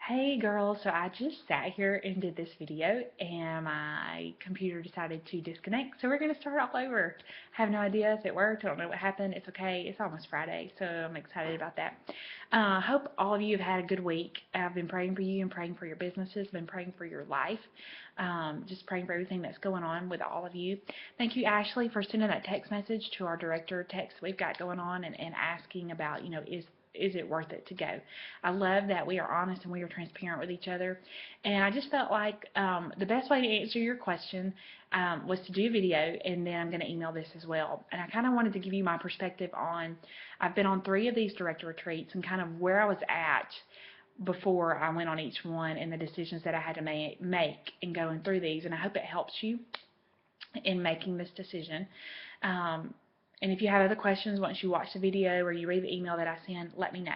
Hey girls, so I just sat here and did this video and my computer decided to disconnect, so we're going to start all over. I have no idea if it worked. I don't know what happened. It's okay. It's almost Friday, so I'm excited about that. Hope all of you have had a good week. I've been praying for you and praying for your businesses, been praying for your life, just praying for everything that's going on with all of you. Thank you, Ashley, for sending that text message to our director text we've got going on and asking about, is it worth it to go? I love that we are honest and we are transparent with each other. And I just felt like the best way to answer your question was to do a video, and then I'm going to email this as well. And I kind of wanted to give you my perspective on, I've been on 3 of these director retreats and kind of where I was at before I went on each one and the decisions that I had to make in going through these. And I hope it helps you in making this decision. And if you have other questions once you watch the video or you read the email that I send, let me know.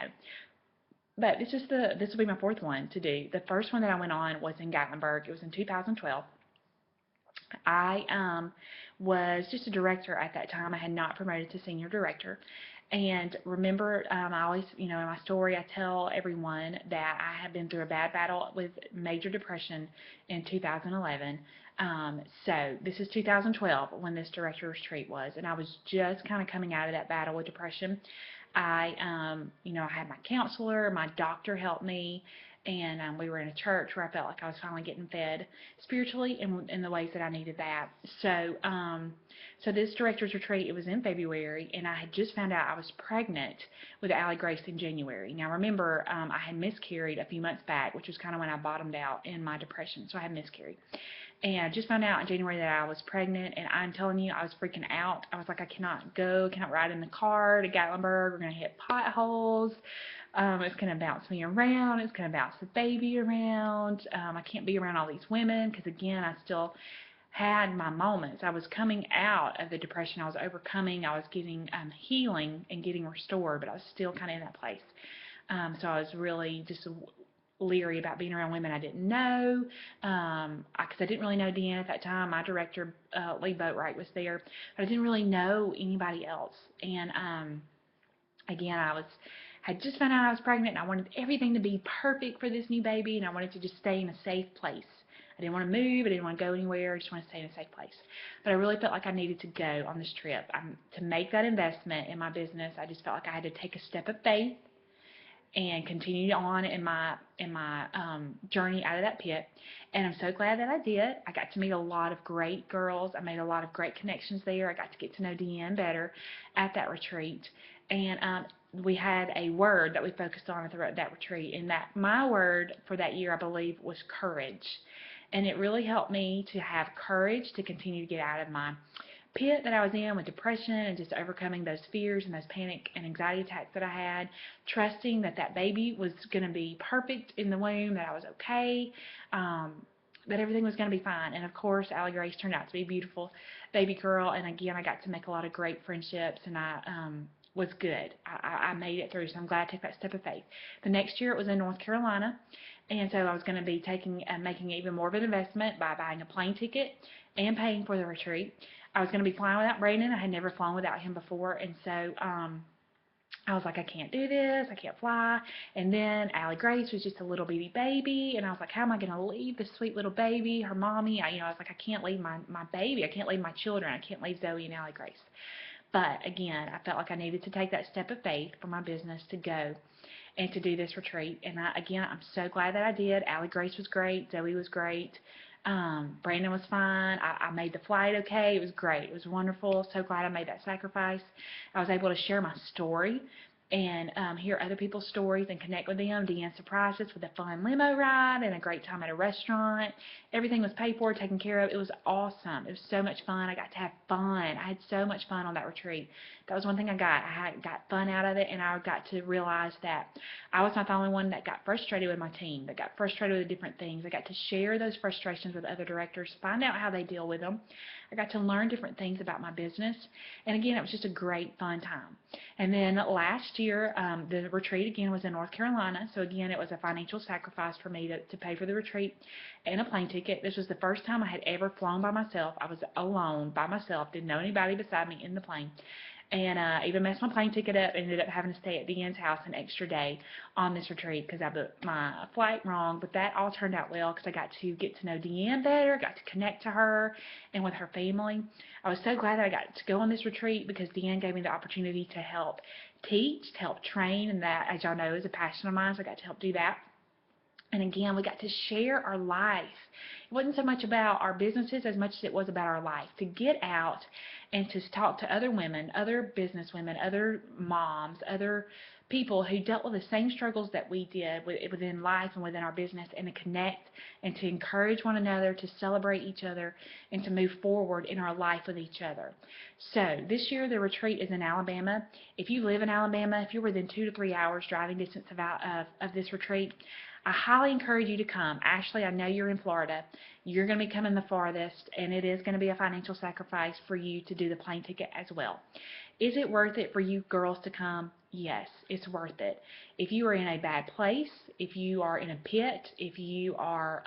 But this will be my 4th one to do. The first one that I went on was in Gatlinburg. It was in 2012. I was just a director at that time. I had not promoted to senior director. And remember, I always, in my story, I tell everyone that I had been through a bad battle with major depression in 2011. So this is 2012 when this director retreat was, and I was just kind of coming out of that battle with depression. I had my counselor, my doctor helped me, and we were in a church where I felt like I was finally getting fed spiritually in the ways that I needed that. So this director's retreat, it was in February, and I had just found out I was pregnant with Allie Grace in January. Now remember, I had miscarried a few months back, which was kind of when I bottomed out in my depression, so I had miscarried. And I just found out in January that I was pregnant, and I'm telling you, I was freaking out. I was like, I cannot go, cannot ride in the car to Gatlinburg. We're going to hit potholes. It's going to bounce me around. It's going to bounce the baby around. I can't be around all these women because, again, I still had my moments. I was coming out of the depression. I was overcoming. I was getting healing and getting restored, but I was still kind of in that place. So I was really just leery about being around women I didn't know, because I didn't really know Deanna at that time. My director, Lee Boatwright, was there, but I didn't really know anybody else. And again, had just found out I was pregnant, and I wanted everything to be perfect for this new baby, and I wanted to just stay in a safe place. I didn't want to move. I didn't want to go anywhere. I just wanted to stay in a safe place. But I really felt like I needed to go on this trip. To make that investment in my business, I just felt like I had to take a step of faith and continue on in my journey out of that pit. And I'm so glad that I did. I got to meet a lot of great girls. I made a lot of great connections there. I got to get to know Deanne better at that retreat. And we had a word that we focused on at that retreat, and that my word for that year, I believe, was courage. And it really helped me to have courage to continue to get out of my pit that I was in with depression and just overcoming those fears and those panic and anxiety attacks that I had, trusting that that baby was going to be perfect in the womb, that I was okay, that everything was going to be fine. And of course, Allie Grace turned out to be a beautiful baby girl, and again, I got to make a lot of great friendships, and I was good. I made it through, so I'm glad I took that step of faith. The next year it was in North Carolina, and so I was going to be making even more of an investment by buying a plane ticket and paying for the retreat. I was going to be flying without Brandon. I had never flown without him before, and so I was like, I can't do this. I can't fly. And then Allie Grace was just a little bitty baby, and I was like, how am I going to leave this sweet little baby, her mommy? I was like, I can't leave my baby. I can't leave my children. I can't leave Zoe and Allie Grace. But again, I felt like I needed to take that step of faith for my business to go and to do this retreat. And I'm so glad that I did. Allie Grace was great. Zoe was great. Brandon was fine. I made the flight okay. It was great. It was wonderful. So glad I made that sacrifice. I was able to share my story and hear other people's stories and connect with them. Deanne surprised us with a fun limo ride and a great time at a restaurant. Everything was paid for, taken care of. It was awesome. It was so much fun. I got to have fun. I had so much fun on that retreat. That was one thing I got. I got fun out of it, and I got to realize that I was not the only one that got frustrated with my team, that got frustrated with the different things. I got to share those frustrations with other directors, find out how they deal with them. I got to learn different things about my business. And again, it was just a great, fun time. And then last year, the retreat again was in North Carolina. So again, it was a financial sacrifice for me to pay for the retreat and a plane ticket. This was the first time I had ever flown by myself. I was alone by myself, didn't know anybody beside me in the plane. and even messed my plane ticket up. Ended up having to stay at Deanne's house an extra day on this retreat because I booked my flight wrong. But that all turned out well because I got to get to know Deanne better, got to connect to her and with her family. I was so glad that I got to go on this retreat because Deanne gave me the opportunity to help teach, to help train, and that, as y'all know, is a passion of mine, so I got to help do that. And again, we got to share our life. It wasn't so much about our businesses as much as it was about our life. To get out and to talk to other women, other business women, other moms, other people who dealt with the same struggles that we did within life and within our business, and to connect and to encourage one another, to celebrate each other, and to move forward in our life with each other. So this year the retreat is in Alabama. If you live in Alabama, if you're within 2 to 3 hours driving distance of this retreat, I highly encourage you to come. Ashley, I know you're in Florida. You're going to be coming the farthest, and it is going to be a financial sacrifice for you to do the plane ticket as well. Is it worth it for you girls to come? Yes, it's worth it. If you are in a bad place, if you are in a pit, if you are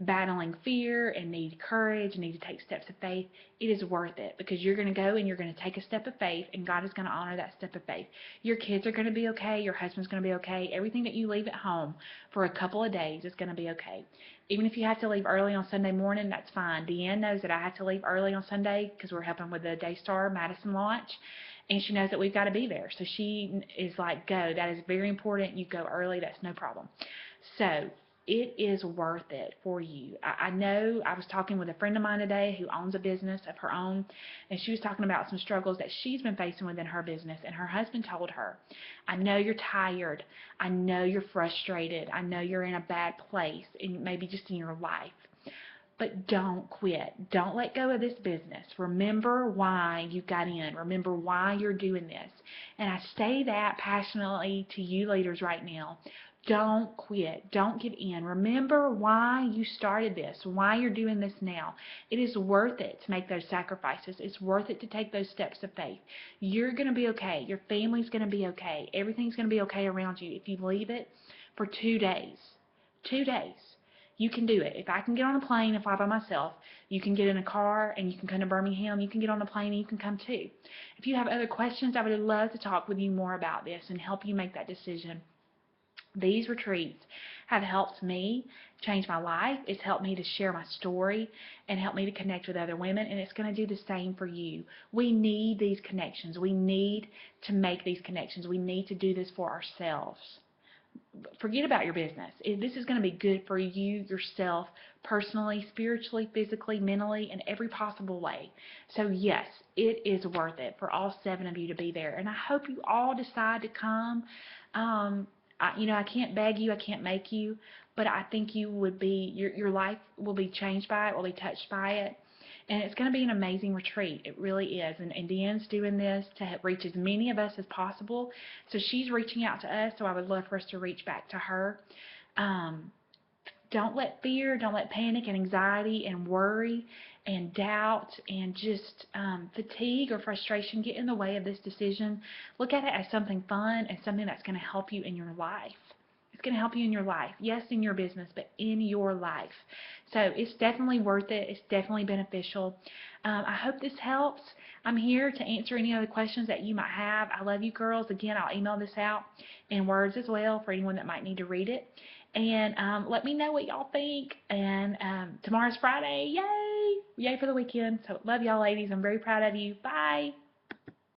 battling fear and need courage and need to take steps of faith, it is worth it, because you're going to go and you're going to take a step of faith, and God is going to honor that step of faith. Your kids are going to be okay. Your husband's going to be okay. Everything that you leave at home for a couple of days is going to be okay. Even if you have to leave early on Sunday morning, that's fine. Deanne knows that I have to leave early on Sunday because we're helping with the Daystar Madison launch, and she knows that we've got to be there. So she is like, go. That is very important. You go early. That's no problem. So it is worth it for you. I know I was talking with a friend of mine today who owns a business of her own, and she was talking about some struggles that she's been facing within her business, and her husband told her, I know you're tired. I know you're frustrated. I know you're in a bad place, and maybe just in your life. But don't quit. Don't let go of this business. Remember why you got in. Remember why you're doing this. And I say that passionately to you leaders right now. Don't quit. Don't give in. Remember why you started this, why you're doing this now. It is worth it to make those sacrifices. It's worth it to take those steps of faith. You're going to be okay. Your family's going to be okay. Everything's going to be okay around you if you leave it for 2 days. 2 days. You can do it. If I can get on a plane and fly by myself, you can get in a car and you can come to Birmingham. You can get on a plane and you can come too. If you have other questions, I would love to talk with you more about this and help you make that decision. These retreats have helped me change my life. It's helped me to share my story and help me to connect with other women, and it's going to do the same for you. We need these connections. We need to make these connections. We need to do this for ourselves. Forget about your business. This is going to be good for you, yourself, personally, spiritually, physically, mentally, in every possible way. So yes, it is worth it for all 7 of you to be there. And I hope you all decide to come. I can't beg you, I can't make you, but I think you would be, your life will be changed by it, will be touched by it. And it's going to be an amazing retreat. It really is. And Deanne's doing this to reach as many of us as possible. So she's reaching out to us, so I would love for us to reach back to her. Don't let fear, don't let panic and anxiety and worry and doubt and just fatigue or frustration get in the way of this decision. Look at it as something fun and something that's going to help you in your life. It's going to help you in your life. Yes, in your business, but in your life. So it's definitely worth it. It's definitely beneficial. I hope this helps. I'm here to answer any other questions that you might have. I love you girls. Again, I'll email this out in words as well for anyone that might need to read it. And let me know what y'all think. And tomorrow's Friday. Yay! Yay for the weekend. So love y'all ladies. I'm very proud of you. Bye.